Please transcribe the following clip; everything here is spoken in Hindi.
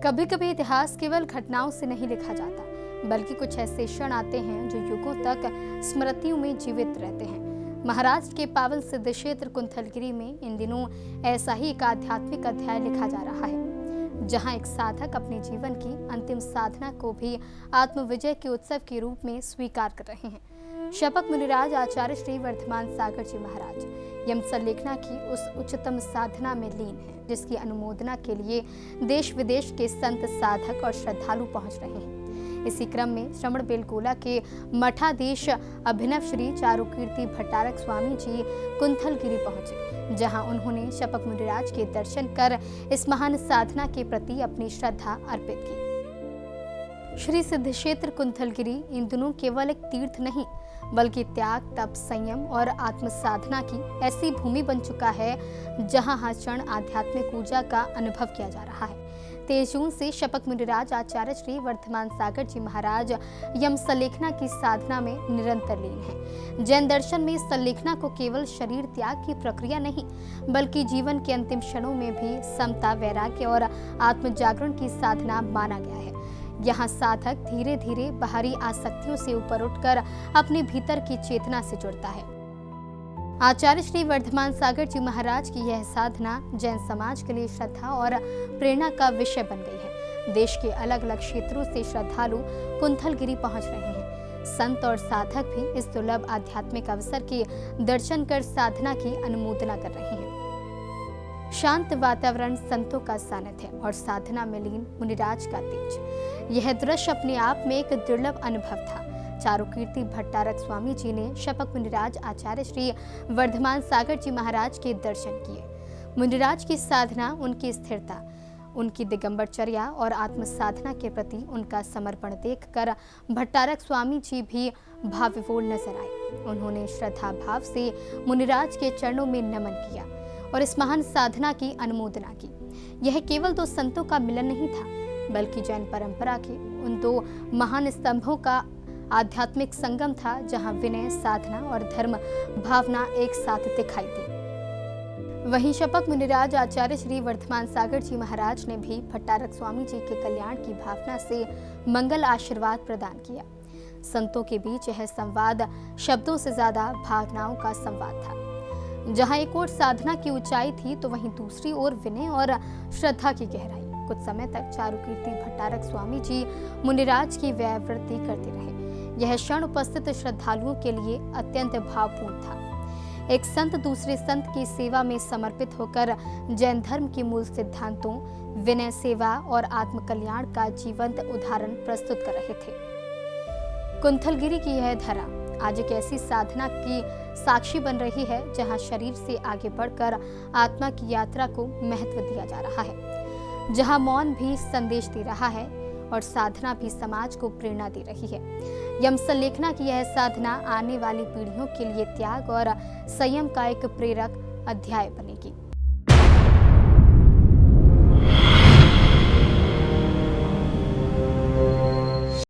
कभी कभी इतिहास केवल घटनाओं से नहीं लिखा जाता, बल्कि कुछ ऐसे क्षण आते हैं जो युगों तक स्मृतियों में जीवित रहते हैं। महाराष्ट्र के पावन सिद्ध क्षेत्र कुंथलगिरी में इन दिनों ऐसा ही एक आध्यात्मिक अध्याय लिखा जा रहा है, जहां एक साधक अपने जीवन की अंतिम साधना को भी आत्मविजय के उत्सव के रूप में स्वीकार कर रहे हैं। शपक मुनिराज आचार्य श्री वर्धमान सागर जी महाराज यम संलेखना की उस उच्चतम साधना में लीन है, जिसकी अनुमोदना के लिए देश विदेश के संत, साधक और श्रद्धालु पहुंच रहे हैं। इसी क्रम में श्रवण बेलगोला के मठाधीश अभिनव श्री चारुकीर्ति भट्टारक स्वामी जी कुंथलगिरी पहुंचे, जहां उन्होंने शपक मुनिराज के दर्शन कर इस महान साधना के प्रति अपनी श्रद्धा अर्पित की। श्री सिद्ध क्षेत्र कुंथलगिरी इन दिनों केवल एक तीर्थ नहीं, बल्कि त्याग, तप, संयम और आत्म साधना की ऐसी भूमि बन चुका है, जहां हर क्षण आध्यात्मिक ऊर्जा का अनुभव किया जा रहा है। 23 जून से शपक मुनिराज आचार्य श्री वर्धमान सागर जी महाराज यम संलेखना की साधना में निरंतर लीन है। जैन दर्शन में संलेखना को केवल शरीर त्याग की प्रक्रिया नहीं, बल्कि जीवन के अंतिम क्षणों में भी समता, वैराग्य और आत्म जागरण की साधना माना गया है। यहाँ साधक धीरे धीरे बाहरी आसक्तियों से ऊपर उठकर अपने भीतर की चेतना से जुड़ता है। आचार्य श्री वर्धमान सागर जी महाराज की यह साधना जैन समाज के लिए श्रद्धा और प्रेरणा का विषय बन गई है। देश के अलग अलग क्षेत्रों से श्रद्धालु कुंथलगिरी पहुंच रहे हैं। संत और साधक भी इस दुर्लभ आध्यात्मिक अवसर के दर्शन कर साधना की अनुमोदना कर रहे हैं। शांत वातावरण, संतों का सानिध्य और साधना में लीन मुनिराज का तेज, यह दृश्य अपने आप में एक दुर्लभ अनुभव था। चारुकीर्ति भट्टारक स्वामी जी ने शपक मुनिराज आचार्य श्री वर्धमान सागर जी महाराज के दर्शन किए। मुनिराज की साधना, उनकी स्थिरता, उनकी दिगंबरचर्या और आत्म साधना के प्रति उनका समर्पण देखकर भट्टारक स्वामी जी भी भावविभोर नजर आए। उन्होंने श्रद्धा भाव से मुनिराज के चरणों में नमन किया और इस महान साधना की अनुमोदना की। यह केवल दो संतों का मिलन नहीं था, बल्कि जैन परंपरा के उन दो महान स्तंभों का आध्यात्मिक संगम था, जहां विनय, साधना और धर्म भावना एक साथ दिखाई दी। वहीं शपक मुनिराज आचार्य श्री वर्धमान सागर जी महाराज ने भी भट्टारक स्वामी जी के कल्याण की भावना से मंगल आशीर्वाद प्रदान किया। संतों के बीच यह संवाद शब्दों से ज्यादा भावनाओं का संवाद था। जहां एक ओर साधना की ऊंचाई थी, तो वहीं दूसरी ओर विनय और श्रद्धा की गहराई। कुछ समय तक चारुकीर्ति भट्टारक स्वामी जी मुनिराज की व्यावृत्ति करते रहे। यह क्षण उपस्थित श्रद्धालुओं के लिए अत्यंत भावपूर्ण था। एक संत दूसरे संत की सेवा में समर्पित होकर जैन धर्म के मूल सिद्धांतों, विनय, सेवा और आत्म कल्याण का जीवंत उदाहरण प्रस्तुत कर रहे थे। कुंथलगिरी की यह धरा आज एक ऐसी साधना की साक्षी बन रही है, जहां शरीर से आगे बढ़कर आत्मा की यात्रा को महत्व दिया जा रहा है, जहां मौन भी संदेश दे रहा है और साधना भी समाज को प्रेरणा दे रही है। यम संलेखना की यह साधना आने वाली पीढ़ियों के लिए त्याग और संयम का एक प्रेरक अध्याय बनेगी।